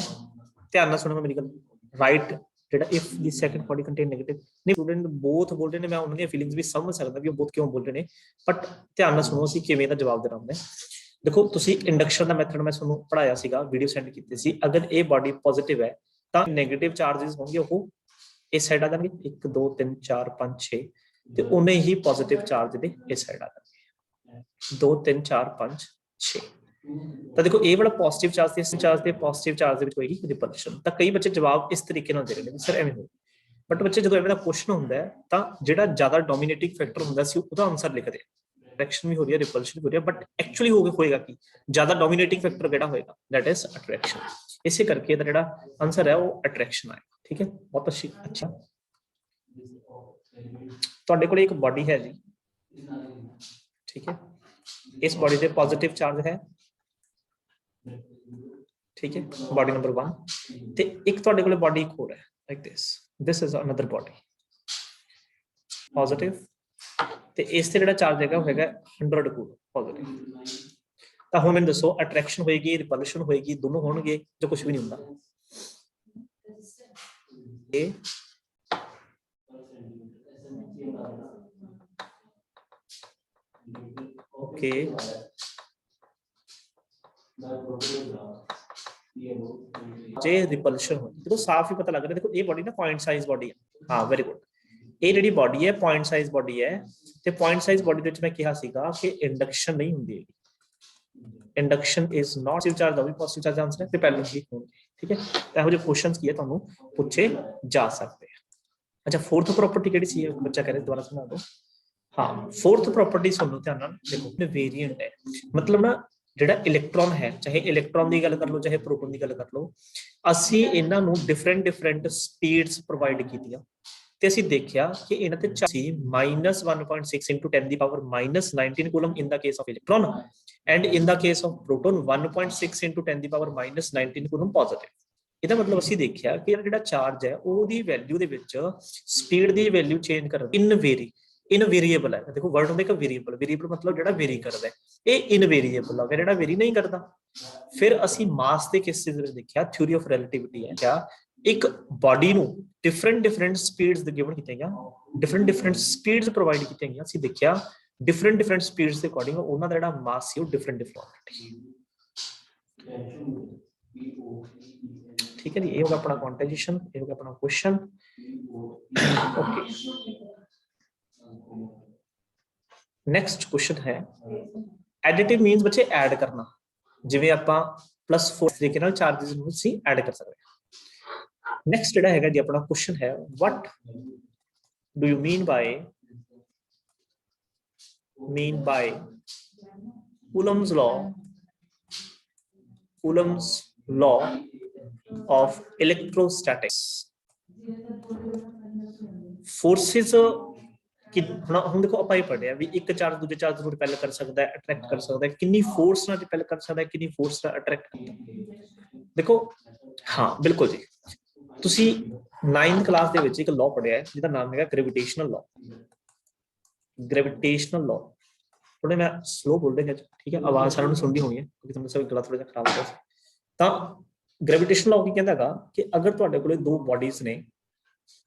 ध्यान ਨਾਲ ਸੁਣੋ ਮੇਰੀ ਗੱਲ। राइट ਜਿਹੜਾ if the second body contain negative, ਨਹੀਂ ਸਟੂਡੈਂਟ both ਬੋਲ ਰਹੇ ਨੇ, ਮੈਂ ਉਹਨਾਂ ਦੀਆਂ ਫੀਲਿੰਗਸ ਵੀ ਸਮਝ ਸਕਦਾ ਵੀ ਉਹ both ਕਿਉਂ ਬੋਲ ਰਹੇ ਨੇ, ਬਟ ਧਿਆਨ ਨਾਲ ਸੁਣੋ ਅਸੀਂ ਕਿਵੇਂ ਦਾ ਜਵਾਬ ਦੇਣਾ ਹੁੰਦਾ। देखो तुसी इंडक्शन का मैथड मैं ਤੁਹਾਨੂੰ ਪੜਾਇਆ ਸੀਗਾ, ਵੀਡੀਓ ਸੈਂਡ ਕੀਤੀ ਸੀ। अगर ਇਹ ਬਾਡੀ ਪੋਜ਼ਿਟਿਵ ਹੈ ਤਾਂ 네ਗੇਟਿਵ ਚਾਰजेस ਹੋਣਗੇ ਉਹ ਇਸ ਸਾਈਡ ਆ ਜਾਣਗੇ, 1 2 3 4 5 6, ਤੇ ਉਹਨੇ ਹੀ ਪੋਜ਼ਿਟਿਵ ਚਾਰਜ ਦੇ ਇਸ ਸਾਈਡ ਆ ਜਾਣਗੇ 2 3 4 5 6। ਤਾਂ ਦੇਖੋ ਇਹ ਵਾਲਾ ਪੋਜ਼ਿਟਿਵ ਚਾਰਜ ਤੇ ਇਸ ਚਾਰਜ ਤੇ ਪੋਜ਼ਿਟਿਵ ਚਾਰਜ ਦੇ ਵਿੱਚ ਹੋਏਗੀ ਰਿਪਲਸ਼ਨ। ਤਾਂ ਕਈ ਬੱਚੇ ਜਵਾਬ ਇਸ ਤਰੀਕੇ ਨਾਲ ਦੇ ਰਹੇ ਨੇ ਸਰ ਐਵੇਂ ਹੋ, ਬਟ ਬੱਚੇ ਜਦੋਂ ਐਵੇਂ ਦਾ ਕੁਐਸਚਨ ਹੁੰਦਾ ਹੈ ਤਾਂ ਜਿਹੜਾ ਜ਼ਿਆਦਾ ਡੋਮੀਨੇਟਿੰਗ ਫੈਕਟਰ ਹੁੰਦਾ ਸੀ ਉਹਦਾ ਆਨਸਰ ਲਿਖਦੇ ਆ, अट्रैक्शन भी हो रही है रिपल्शन भी हो रही है, बट एक्चुअली होएगा कि ज्यादा डोमिनेटिंग फैक्टर केड़ा होएगा, दैट इज अट्रैक्शन। इसे करके दा जेड़ा आंसर है वो अट्रैक्शन आएगा। ठीक है, बहुत अच्छा। ਤੁਹਾਡੇ ਕੋਲ एक बॉडी है जी, ठीक है, इस बॉडी पे पॉजिटिव चार्ज है, ठीक है, बॉडी नंबर 1, ਤੇ ਇੱਕ ਤੁਹਾਡੇ ਕੋਲ बॉडी एक और है like this is another body positive, ਤੇ ਇਸ ਤੇ ਜਿਹੜਾ ਚਾਰਜ ਹੈਗਾ ਉਹ ਹੈਗਾ 100 ਕੂਲਮ ਪੋਜ਼ਿਟਿਵ। ਤਾਂ ਹੁਣ ਮੈਨੂੰ ਦੱਸੋ ਅਟਰੈਕਸ਼ਨ ਹੋਏਗੀ, ਰਿਪਲਸ਼ਨ ਹੋਏਗੀ, ਦੋਨੋਂ ਹੋਣਗੇ ਜਾਂ ਕੁਝ ਵੀ ਨਹੀਂ ਹੁੰਦਾ? ओके जे रिपल्शन हो देखो साफ ही पता लग रहा है। देखो ये बॉडी ना पॉइंट साइज बॉडी है। हाँ वेरी गुड। ਇਹ ਜਿਹੜੀ ਬੋਡੀ ਹੈ ਪੁਆਇੰਟ ਸਾਈਜ਼ ਬੋਡੀ ਹੈ ਤੇ ਪੁਆਇੰਟ ਸਾਈਜ਼ ਬੋਡੀ ਦੇ ਵਿੱਚ ਮੈਂ ਕਿਹਾ ਸੀਗਾ ਕਿ ਇੰਡਕਸ਼ਨ ਨਹੀਂ ਹੁੰਦੀ ਹੈਗੀ। Induction is not positive charge ਦਾ ਵੀ ਪੋਜ਼ਿਟਿਵ ਚਾਰਜ ਆਨਸਰ ਹੈ ਤੇ ਪਹਿਲਾਂ ਹੀ ਹੋਣਗੇ। ਠੀਕ ਹੈ ਇਹੋ ਜਿਹੇ ਕੁਐਸਚਨਸ ਕੀ ਹੈ ਤੁਹਾਨੂੰ ਪੁੱਛੇ ਜਾ ਸਕਦੇ ਆ। ਅੱਛਾ फोर्थ प्रॉपर्टी ਕਿਹੜੀ ਸੀ ਬੱਚਾ ਕਹ ਰਿਹਾ ਦੁਬਾਰਾ ਸੁਣਾ ਦਿਓ। हाँ फोर्थ प्रॉपर्टी सुन लो ध्यान नाल देखो वेरिएंट है मतलब ना ਜਿਹੜਾ ਇਲੈਕਟ੍ਰੋਨ ਹੈ ਚਾਹੇ ਇਲੈਕਟ੍ਰੋਨ ਦੀ ਗੱਲ ਕਰ ਲਓ ਚਾਹੇ ਪ੍ਰੋਟੋਨ ਦੀ ਗੱਲ ਕਰ ਲਓ ਅਸੀਂ ਇਹਨਾਂ ਨੂੰ ਡਿਫਰੈਂਟ ਸਪੀਡਸ ਪ੍ਰੋਵਾਈਡ ਕੀਤੀਆਂ ਤੇ ਅਸੀਂ ਦੇਖਿਆ ਕਿ ਇਹਨਾਂ ਤੇ ਸੀ -1.6 into 10 ਦੀ power -19 coulomb in the case of electron and in the case of proton 1.6 into 10 ਦੀ ਪਾਵਰ -19 ਕੂਲਮ ਪੋਜ਼ਿਟਿਵ। ਇਹਦਾ ਮਤਲਬ ਅਸੀਂ ਦੇਖਿਆ ਕਿ ਜਿਹੜਾ ਚਾਰਜ ਹੈ ਉਹਦੀ ਵੈਲਿਊ ਦੇ ਵਿੱਚ ਸਪੀਡ ਦੀ ਵੈਲਿਊ ਚੇਂਜ ਕਰਨ ਇਨਵੇਰੀਏਬਲ ਹੈ। ਦੇਖੋ ਵਰਡ ਹੁੰਦਾ ਇੱਕ ਵੇਰੀਏਬਲ ਮਤਲਬ ਜਿਹੜਾ ਵੇਰੀ ਕਰਦਾ ਹੈ ਇਹ ਇਨਵੇਰੀਏਬਲ ਹੈ ਜਿਹੜਾ ਵੇਰੀ ਨਹੀਂ ਕਰਦਾ। ਫਿਰ ਅਸੀਂ ਮਾਸ ਦੇ ਕੇਸਿਸ ਵਿੱਚ ਦੇਖਿਆ ਥਿਊਰੀ ਆਫ ਰਿਲੇਟਿਵਿਟੀ ਹੈ ਕਿਆ ਇੱਕ ਬਾਡੀ ਨੂੰ ਡਿਫਰੈਂਟ ਸਪੀਡਸ ਦੇ ਗਿਵਨ ਕੀਤੀਆਂ ਡਿਫਰੈਂਟ ਸਪੀਡਸ ਪ੍ਰੋਵਾਈਡ ਕੀਤੀਆਂ ਗਈਆਂ। ਅਸੀਂ ਦੇਖਿਆ ਡਿਫਰੈਂਟ ਸਪੀਡਸ ਦੇ ਅਕੋਰਡਿੰਗ ਉਹਨਾਂ ਦਾ ਜਿਹੜਾ ਮਾਸ ਸੀ ਉਹ ਡਿਫਰੈਂਟ ठीक है जी। ये होगा अपना क्वांटाइजेशन ये होगा अपना क्वेश्चन। ओके नेक्स्ट क्वेश्चन है एडिटिव मीन्स बच्चे ऐड करना जिवें आपां +4 तरीके नाल चार्जेस ਨੂੰ ਅਸੀਂ ऐड कर सकते हैं। नेक्स्ट ਜਿਹੜਾ ਹੈਗਾ ਜੀ ਆਪਣਾ क्वेश्चन है what do you mean by Coulomb's law of electrostatics forces कि हम देखो ਆਪਾਂ ਇਹ ਪੜਿਆ ਵੀ ਇੱਕ ਚਾਰਜ ਦੂਜੇ ਚਾਰਜ ਨੂੰ ਰਿਪੈਲ ਕਰ ਸਕਦਾ ਹੈ ਅਟਰੈਕਟ ਕਰ ਸਕਦਾ ਹੈ ਕਿੰਨੀ ਫੋਰਸ ਨਾਲ ਰਿਪੈਲ ਕਰ ਸਕਦਾ ਹੈ ਕਿੰਨੀ ਫੋਰਸ ਨਾਲ ਅਟਰੈਕਟ ਕਰਦਾ। ਦੇਖੋ ਹਾਂ ਬਿਲਕੁਲ ਜੀ ਤੁਸੀਂ 9th ਕਲਾਸ ਦੇ ਵਿੱਚ ਇੱਕ ਲਾਅ ਪੜਿਆ ਹੈ ਜਿਹਦਾ ਨਾਮ ਹੈਗਾ ਗ੍ਰੈਵਿਟੇਸ਼ਨਲ ਲਾਅ। थोड़े मैं स्लो बोल रहे हैं ठीक है आवाज सारे सुननी होनी है क्योंकि तुमने सब गला थोड़ा सा खराब हो गया तो ग्रेविटेशनल लॉ की कहता है कि अगर ਤੁਹਾਡੇ ਕੋਲੇ ਦੋ ਬॉडीज ਨੇ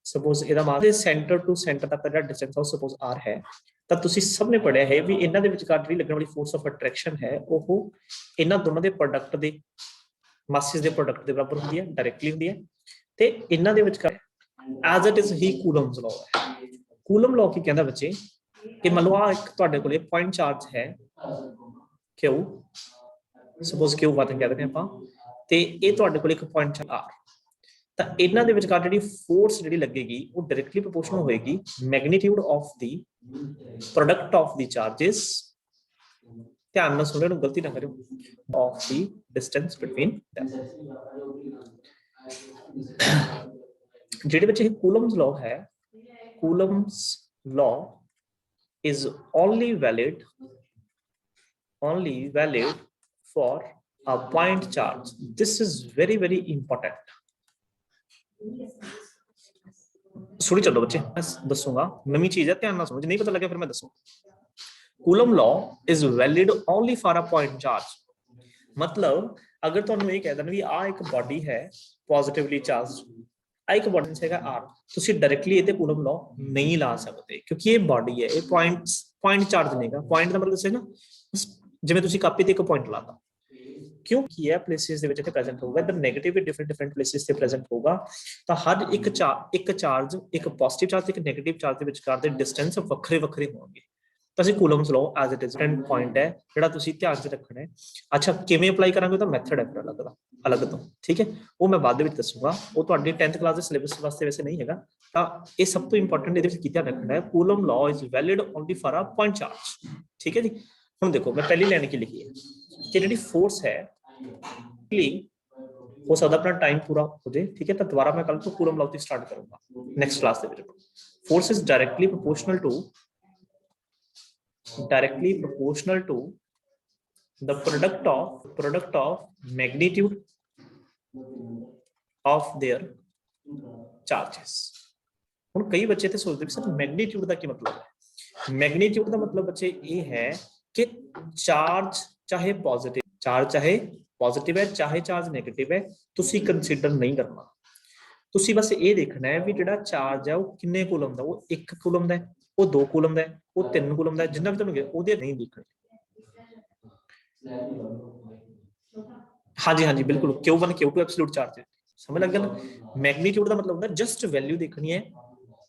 ਸਪੋਜ਼ ਇਹਦਾ ਮਾਸ ਸੈਂਟਰ ਟੂ ਸੈਂਟਰ ਤੱਕ ਦਾ ਡਿਸਟੈਂਸ ਆਫ ਸਪੋਜ਼ r ਹੈ ਤਾਂ ਤੁਸੀਂ ਸਭ ਨੇ ਪੜਿਆ ਹੈ ਵੀ ਇਹਨਾਂ ਦੇ ਵਿਚਕਾਰ ਜਿਹੜੀ ਲੱਗਣ ਵਾਲੀ ਫੋਰਸ ਆਫ ਅਟਰੈਕਸ਼ਨ ਹੈ ਉਹ ਇਹਨਾਂ ਦੋਨਾਂ ਦੇ ਪ੍ਰੋਡਕਟ ਦੇ ਮਾਸਿਸ ਦੇ ਪ੍ਰੋਡਕਟ ਦੇ ਬਰਾਬਰ ਹੁੰਦੀ ਹੈ ਡਾਇਰੈਕਟਲੀ ਹੁੰਦੀ ਹੈ ਤੇ ਇਹਨਾਂ ਦੇ ਵਿਚਕਾਰ ਐਜ਼ ਇਟ ਇਜ਼ ਹੀ ਕੂਲਮਸ ਲਾਅ ਹੈ। ਕੂਲਮ ਲਾਅ ਕੀ ਕਹਿੰਦਾ ਬੱਚੇ कि मान लो एक ਤੁਹਾਡੇ ਕੋਲੇ ਪੁਆਇੰਟ ਚਾਰਜ ਹੈ Q ਸਪੋਜ਼ Q ਵਾਟ ਕਹਿ ਦਿੰਦੇ ਆਪਾਂ ਤੇ ਇਹ ਤੁਹਾਡੇ ਕੋਲੇ ਇੱਕ ਪੁਆਇੰਟ ਚਾਰਜ R ਤਾਂ ਇਹਨਾਂ ਦੇ ਵਿਚਕਾਰ ਜਿਹੜੀ ਫੋਰਸ ਜਿਹੜੀ ਲੱਗੇਗੀ ਉਹ ਡਾਇਰੈਕਟਲੀ ਪ੍ਰੋਪੋਰਸ਼ਨਲ ਹੋਏਗੀ magnitude of the product of the charges ਧਿਆਨ ਨਾਲ ਸੁਣਿਓ ਗਲਤੀ ਨਾ ਕਰਿਓ ਆਫ ਦੀ ਡਿਸਟੈਂਸ ਬਿਟਵੀਨ ਜਿਹੜੇ ਬੱਚੇ ਕੂਲਮਸ ਲਾਅ ਹੈ ਕੂਲਮਸ law is only valid for a point charge. This is very important. सुनी चलो बच्चे मैं दसूंगा नवी चीज है ध्यान ना सुनो नहीं पता लगे फिर मैं दसूंगा। Coulomb law is valid only for a point charge मतलब अगर तुहानू ये कह देना भी आ एक बॉडी है पॉजिटिवली चार्ज ਆ ਇੱਕ ਬॉडी ਹੈਗਾ r ਤੁਸੀਂ ਡਾਇਰੈਕਟਲੀ ਇਹਦੇ ਕੂਲਮ ਲਾਅ ਨਹੀਂ ਲਾ ਸਕਦੇ ਕਿਉਂਕਿ ਇਹ ਬॉडी ਹੈ ਇਹ ਪੁਆਇੰਟ ਚਾਰਜ ਨਹੀਂਗਾ ਪੁਆਇੰਟ ਦਾ ਮਤਲਬ ਦੱਸੇ ਨਾ ਜਿਵੇਂ ਤੁਸੀਂ ਕਾਪੀ ਤੇ ਇੱਕ ਪੁਆਇੰਟ ਲਾਤਾ ਕਿਉਂਕਿ ਇਹ ਪਲੇਸਿਸ ਦੇ ਵਿੱਚ ਇੱਥੇ ਪ੍ਰੈਜ਼ੈਂਟ ਹੋਊਗਾ ਇਧਰ 네ਗੇਟਿਵ ਵੀ ਡਿਫਰੈਂਟ ਪਲੇਸਿਸ ਤੇ ਪ੍ਰੈਜ਼ੈਂਟ ਹੋਊਗਾ ਤਾਂ ਹਰ ਇੱਕ ਚਾਰਜ ਇੱਕ ਪੋਜ਼ਿਟਿਵ ਚਾਰਜ ਤੇ ਇੱਕ 네ਗੇਟਿਵ ਚਾਰਜ ਦੇ ਵਿਚਕਾਰ ਦੇ ਡਿਸਟੈਂਸ ਵੱਖਰੇ ਹੋਣਗੇ ਤਾਂ ਅਸੀਂ Coulomb's law as it is point ਹੈ ਜਿਹੜਾ ਤੁਸੀਂ ਧਿਆਨ 'ਚ ਰੱਖਣਾ ਹੈ। ਅੱਛਾ ਕਿਵੇਂ ਅਪਲਾਈ ਕਰਾਂਗੇ ਤਾਂ ਮੈਥਡ ਹੈ ਅਲੱਗ ਤੋਂ ਠੀਕ ਹੈ ਉਹ ਮੈਂ ਬਾਅਦ ਦੇ ਵਿੱਚ ਦੱਸੂਗਾ ਉਹ ਤੁਹਾਡੀ 10th ਕਲਾਸ ਦੇ ਸਿਲੇਬਸ ਵਾਸਤੇ ਵੈਸੇ ਨਹੀਂ ਹੈਗਾ ਤਾਂ ਇਹ ਸਭ ਤੋਂ ਇੰਪੋਰਟੈਂਟ ਇਹਦੇ ਵਿੱਚ ਕੀ ਧਿਆਨ ਰੱਖਣਾ ਹੈ Coulomb law is valid only for a point charge ਠੀਕ ਹੈ ਜੀ। ਹੁਣ ਦੇਖੋ ਮੈਂ ਪਹਿਲੀ ਲਾਈਨ ਕੀ ਲਿਖੀ ਹੈ ਕਿ ਜਿਹੜੀ ਫੋਰਸ ਹੈ ਹੋ ਸਕਦਾ ਆਪਣਾ ਟਾਈਮ ਪੂਰਾ ਹੋ ਜਾਏ ਠੀਕ ਹੈ ਤਾਂ ਦੁਬਾਰਾ ਮੈਂ ਕੱਲ ਤੋਂ ਕੂਲਮ ਲਾਅ ਤੋਂ ਸਟਾਰਟ ਕਰੂੰਗਾ ਨੈਕਸਟ ਕਲਾਸ ਦੇ ਵਿੱਚ। Force is directly proportional to the product of magnitude of their charges। ਹੁਣ ਕਈ ਬੱਚੇ ਤੇ ਸੋਚਦੇ ਵੀ ਸਰ ਮੈਗਨੀਟਿਊਡ ਦਾ ਕੀ ਮਤਲਬ ਹੈ। ਮੈਗਨੀਟਿਊਡ ਦਾ ਮਤਲਬ ਬੱਚੇ ਇਹ ਹੈ ਕਿ ਚਾਰਜ ਚਾਹੇ ਪੋਜ਼ਿਟਿਵ ਹੈ ਚਾਹੇ ਚਾਰਜ ਨੈਗੇਟਿਵ ਹੈ ਤੁਸੀਂ ਕੰਸੀਡਰ ਨਹੀਂ ਕਰਨਾ ਤੁਸੀਂ ਬਸ ਇਹ ਦੇਖਣਾ ਹੈ ਵੀ ਜਿਹੜਾ ਚਾਰਜ ਹੈ ਉਹ ਕਿੰਨੇ ਕੂਲਮ ਦਾ ਉਹ 1 ਕੂਲਮ ਦਾ ਉਹ 2 ਕੂਲਮ ਦਾ ਹੈ, ਉਹ 3 ਕੂਲਮ ਦਾ ਹੈ, ਜਿੰਨਾ ਵੀ ਤੁਹਾਨੂੰ ਗਿਆ ਉਹਦੇ ਨਹੀਂ ਦੇਖਣੇ। हाँ जी, हाँ जी, बिल्कुल Q1 Q2 एब्सोल्यूट चार्ज है, समझ लग गया ना। मैग्नीट्यूड का मतलब होता है जस्ट वैल्यू देखनी है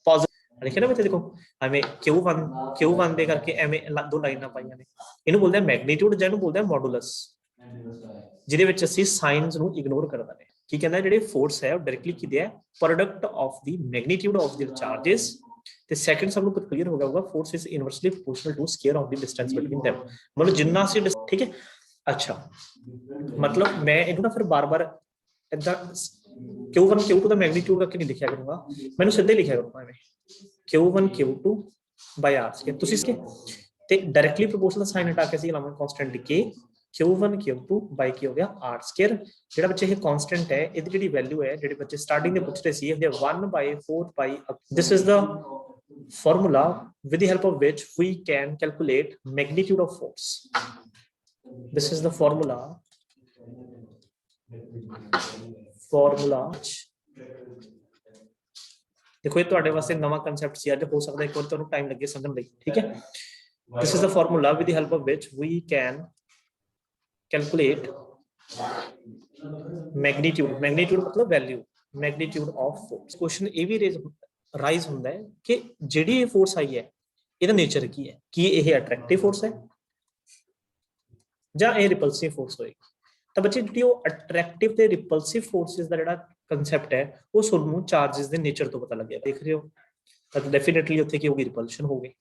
पॉजिटिव, लिखे ना बच्चे देखो हमें Q1 दे करके एवें दो लाइनां पाईयां ने, इहनूं बोलदे हैं मैग्नीट्यूड, जिहनूं बोलदे हैं मॉडुलस, ਜਿਹਦੇ ਵਿੱਚ ਅਸੀਂ ਸਾਈਨਸ ਨੂੰ ਇਗਨੋਰ ਕਰ ਦਿੰਦੇ। ਕੀ ਕਹਿੰਦਾ ਜਿਹੜੇ ਫੋਰਸ ਹੈ ਉਹ ਡਾਇਰੈਕਟਲੀ ਕੀ ਹੈ product of the magnitude of the charges, ਤੇ ਸੈਕੰਡ ਸਭ ਨੂੰ ਕਲੀਅਰ ਹੋ ਗਿਆ ਹੋਗਾ force is inversely proportional to square of the distance between them, मतलब ਜਿੰਨਾ ਅਸੀਂ ਠੀਕ ਹੈ। अच्छा मतलब मैं ਇਹਨੂੰ ਨਾ ਫਿਰ ਬਾਰ-ਬਾਰ ਇਦਾਂ Q1 Q2 ਦਾ ਮੈਗਨੀਟਿਊਡ ਰੱਖ ਕੇ ਨਹੀਂ ਲਿਖਿਆ ਕਰੂੰਗਾ, ਮੈਨੂੰ ਸਿੱਧੇ ਲਿਖਿਆ ਕਰੂੰਗਾ ਐਵੇਂ Q1 Q2 ਬਾਈ r ਸਕੁਅਰ, ਤੁਸੀਂ ਇਸਕੇ ਤੇ ਡਾਇਰੈਕਟਲੀ ਪ੍ਰੋਪੋਰਸ਼ਨਲ ਸਾਈਨ ਹਟਾ ਕੇ ਅਸੀਂ ਲਾਵਾਂ ਕਾਂਸਟੈਂਟ ਲਿਖੇ Q1 Q2 ਬਾਈ ਕੀ ਹੋ ਗਿਆ r ਸਕੁਅਰ। ਜਿਹੜਾ ਬੱਚੇ ਇਹ ਕਾਂਸਟੈਂਟ ਹੈ ਇਹਦੀ ਜਿਹੜੀ ਵੈਲਿਊ ਹੈ ਜਿਹੜੇ ਬੱਚੇ ਸਟਾਰਟਿੰਗ ਦੇ ਪੁੱਛ ਰਹੇ ਸੀ ਇਹ 1/4 pi. This is the formula with the help of which we can calculate magnitude of force. This is the formula देखो ये ਤੁਹਾਡੇ ਵਾਸਤੇ ਨਵਾਂ ਕਨਸੈਪਟ ਸੀ, ਅੱਜ ਹੋ ਸਕਦਾ ਇੱਕ ਵਾਰ ਤੁਹਾਨੂੰ ਟਾਈਮ ਲੱਗੇ ਸਮਝਣ ਲਈ, ਠੀਕ ਹੈ। This is the formula with the help of which we can calculate magnitude मतलब value magnitude of force। Question ਇਹ ਵੀ ਰਾਈਜ਼ ਹੁੰਦਾ ਹੈ ਕਿ ਜਿਹੜੀ ਇਹ ਫੋਰਸ ਆਈ ਹੈ ਇਹਦਾ ਨੇਚਰ ਕੀ ਹੈ, ਕੀ ਇਹ ਅਟਰੈਕਟਿਵ ਫੋਰਸ ਹੈ ਜਾਂ ਇਹ ਰਿਪਲਸਿਵ ਫੋਰਸ ਹੋਏਗੀ। ਤਾਂ ਬੱਚੇ ਜਿਹੜੀ ਉਹ ਅਟਰੈਕਟਿਵ ਤੇ ਰਿਪਲਸਿਵ ਫੋਰਸਿਸ ਦਾ ਜਿਹੜਾ ਕਨਸੈਪਟ ਹੈ ਉਹ ਤੁਹਾਨੂੰ ਚਾਰजेस ਦੇ ਨੇਚਰ ਤੋਂ ਪਤਾ ਲੱਗਿਆ, ਦੇਖ ਰਹੇ ਹੋ ਤਾਂ ਡੈਫੀਨਿਟਲੀ ਉੱਥੇ ਕੀ ਹੋਗੀ ਰਿਪਲਸ਼ਨ ਹੋਗੀ,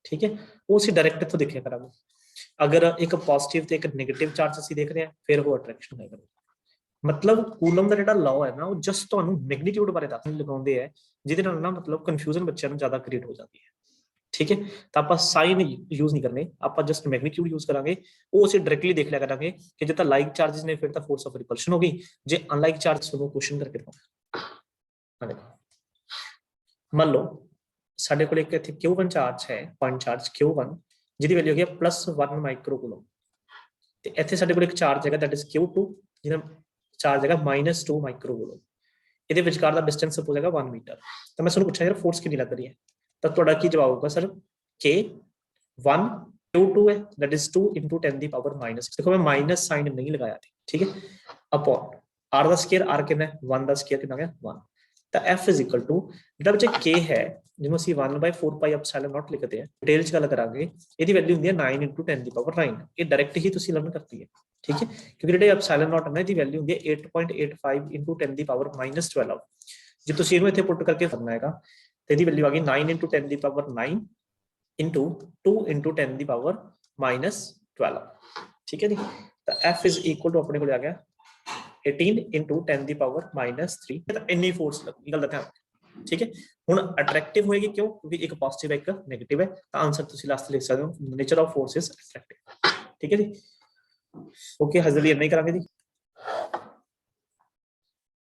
ਠੀਕ ਹੈ। ਉਹ ਅਸੀਂ ਡਾਇਰੈਕਟ ਇੱਥੋਂ ਦੇਖਿਆ ਕਰਾਂਗੇ। ਅਗਰ ਇੱਕ ਪੋਜ਼ਿਟਿਵ ਤੇ ਇੱਕ ਨੈਗੇਟਿਵ ਚਾਰਜ ਅਸੀਂ ਦੇਖ ਰਹੇ ਹਾਂ ਫਿਰ ਉਹ ਅਟਰੈਕਸ਼ਨ ਹੋਏਗਾ। मतलब ਕੂਲਮ ਦਾ ਜਿਹੜਾ ਲਾਅ ਹੈ ਨਾ ਉਹ ਜਸਟ ਤੁਹਾਨੂੰ ਮੈਗਨੀਟਿਊਡ ਬਾਰੇ ਦੱਸਣ ਲਗਾਉਂਦੇ ਆ, ਜਿਹਦੇ ਨਾਲ ਨਾ मतलब ਕਨਫਿਊਜ਼ਨ ਬੱਚਿਆਂ ਨੂੰ ਜ਼ਿਆਦਾ ਕ੍ਰੀਏਟ ਹੋ ਜਾਂਦੀ ਹੈ, ਠੀਕ ਹੈ। ਤਾਂ ਆਪਾਂ ਸਾਈਨ ਯੂਜ਼ ਨਹੀਂ ਕਰਨੇ, ਆਪਾਂ ਜਸਟ ਮੈਗਨੀਟਿਊਡ ਯੂਜ਼ ਕਰਾਂਗੇ। ਉਹ ਅਸੀਂ ਡਾਇਰੈਕਟਲੀ ਦੇਖ ਲਿਆ ਕਰਾਂਗੇ ਕਿ ਜੇ ਤਾਂ ਲਾਈਕ ਚਾਰजेस ਨੇ ਫਿਰ ਤਾਂ ਫੋਰਸ ਆਫ ਰਿਪਲਸ਼ਨ ਹੋ ਗਈ, ਜੇ ਅਨਲਾਈਕ ਚਾਰਜ ਨੂੰ ਕੁਐਸਚਨ ਕਰਕੇ ਦਿਖਾਉਂਗਾ। ਦੇਖੋ ਮੰਨ ਲਓ ਸਾਡੇ ਕੋਲ ਇੱਕ ਇੱਥੇ Q1 ਚਾਰਜ ਹੈ, ਪੁਆਇੰਟ ਚਾਰਜ Q1 ਜਿਹਦੀ ਵੈਲਿਊ ਹੈਗੀ ਹੈ +1 ਮਾਈਕਰੋ ਕੂਲਮ, ਤੇ ਇੱਥੇ ਸਾਡੇ ਕੋਲ ਇੱਕ ਚਾਰਜ ਹੈਗਾ ਦੈਟ ਇਜ਼ Q2 ਜਿਹਦਾ ਚਾਰਜ ਹੈਗਾ -2 ਮਾਈਕਰੋ ਕੂਲਮ। ਇਹਦੇ ਵਿਚਕਾਰ ਦਾ ਡਿਸਟੈਂਸ ਸਪੋਜ਼ ਹੈਗਾ 1 ਮੀਟਰ। ਤਾਂ ਮੈਂ ਤੁਹਾਨੂੰ ਪੁੱਛਿਆ ਯਾਰ ਫੋਰਸ ਕਿੰਨੀ ਲੱਗ ਰਹੀ ਹੈ, ਤਾਂ ਤੁਹਾਡਾ ਕੀ ਜਵਾਬ ਹੋਊਗਾ ਸਰ K1 Q2 ਹੈ ਦੈਟ ਇਜ਼ 2 × 10⁻⁻। ਦੇਖੋ ਮੈਂ ਮਾਈਨਸ ਸਾਈਨ ਨਹੀਂ ਲਗਾਇਆ, ਠੀਕ ਹੈ, ਅਪੋਨ r ਦਾ ਸਕੁਅਰ, r ਕਿੰਨਾ ਹੈ 1 ਦਾ ਸਕੁਅਰ ਕਿੰਨਾ ਹੈ 1। ਤਾਂ F ਇਜ਼ ਇਕੁਅਲ ਟੂ ਜਿਹੜਾ ਬੱਚੇ K ਹੈ ਜਿਹਨੂੰ ਅਸੀਂ 1/4 ਪਾਈ ਐਪਸਿਲਨ ਨੋਟ ਲਿਖਦੇ ਹਾਂ, ਡਿਟੇਲ ਚ ਗੱਲ ਕਰਾਂਗੇ। ਇਹਦੀ ਵੈਲਿਊ ਹੁੰਦੀ ਹੈ 9 × 10⁻9। ਇਹ ਡਾਇਰੈਕਟ ਹੀ ਤੁਸੀਂ ਲਰਨ ਕਰਤੀ ਹੈ, ਠੀਕ ਹੈ, ਕਿਉਂਕਿ ਜਿਹੜੇ ਐਪਸਿਲਨ ਨੋਟ ਹੈ ਇਹਦੀ ਵੈਲਿਊ ਹੁੰਦੀ ਹੈ 8.85 × 10⁻12। ਜੇ ਤੁਸੀਂ ਇਹਨੂੰ ਇੱਥੇ ਪੁੱਟ ਕਰਕੇ ਕਰਨਾ ਹੈਗਾ ਤੇ ਇਹਦੀ ਵੈਲਿਊ ਆ ਗਈ 9 × 10⁻9 into 2 × 10⁻12, ਠੀਕ ਹੈ ਜੀ। ਤਾਂ F ਇਜ਼ ਇਕੁਅਲ ਟੂ ਆਪਣੇ ਕੋਲ ਆ ਗਿਆ 18 × 10⁻3। ਤਾਂ ਇੰਨੀ ਫੋਰਸ ਲੱਗੀ, ਗੱਲ ਦਾ, ਠੀਕ ਹੈ। ਹੁਣ ਅਟਰੈਕਟਿਵ ਹੋਏਗੀ ਕਿਉਂ, ਕਿਉਂਕਿ ਇੱਕ ਪੋਜ਼ਿਟਿਵ ਹੈ ਇੱਕ ਨੈਗੇਟਿਵ ਹੈ। ਤਾਂ ਆਨਸਰ ਤੁਸੀਂ ਲਾਸਟ ਲਿਖ ਸਕਦੇ ਹੋ nature of force is attractive, ਠੀਕ ਹੈ ਜੀ। ਓਕੇ ਹਜੇ ਲਈ ਇੰਨਾ ਹੀ ਕਰਾਂਗੇ ਜੀ।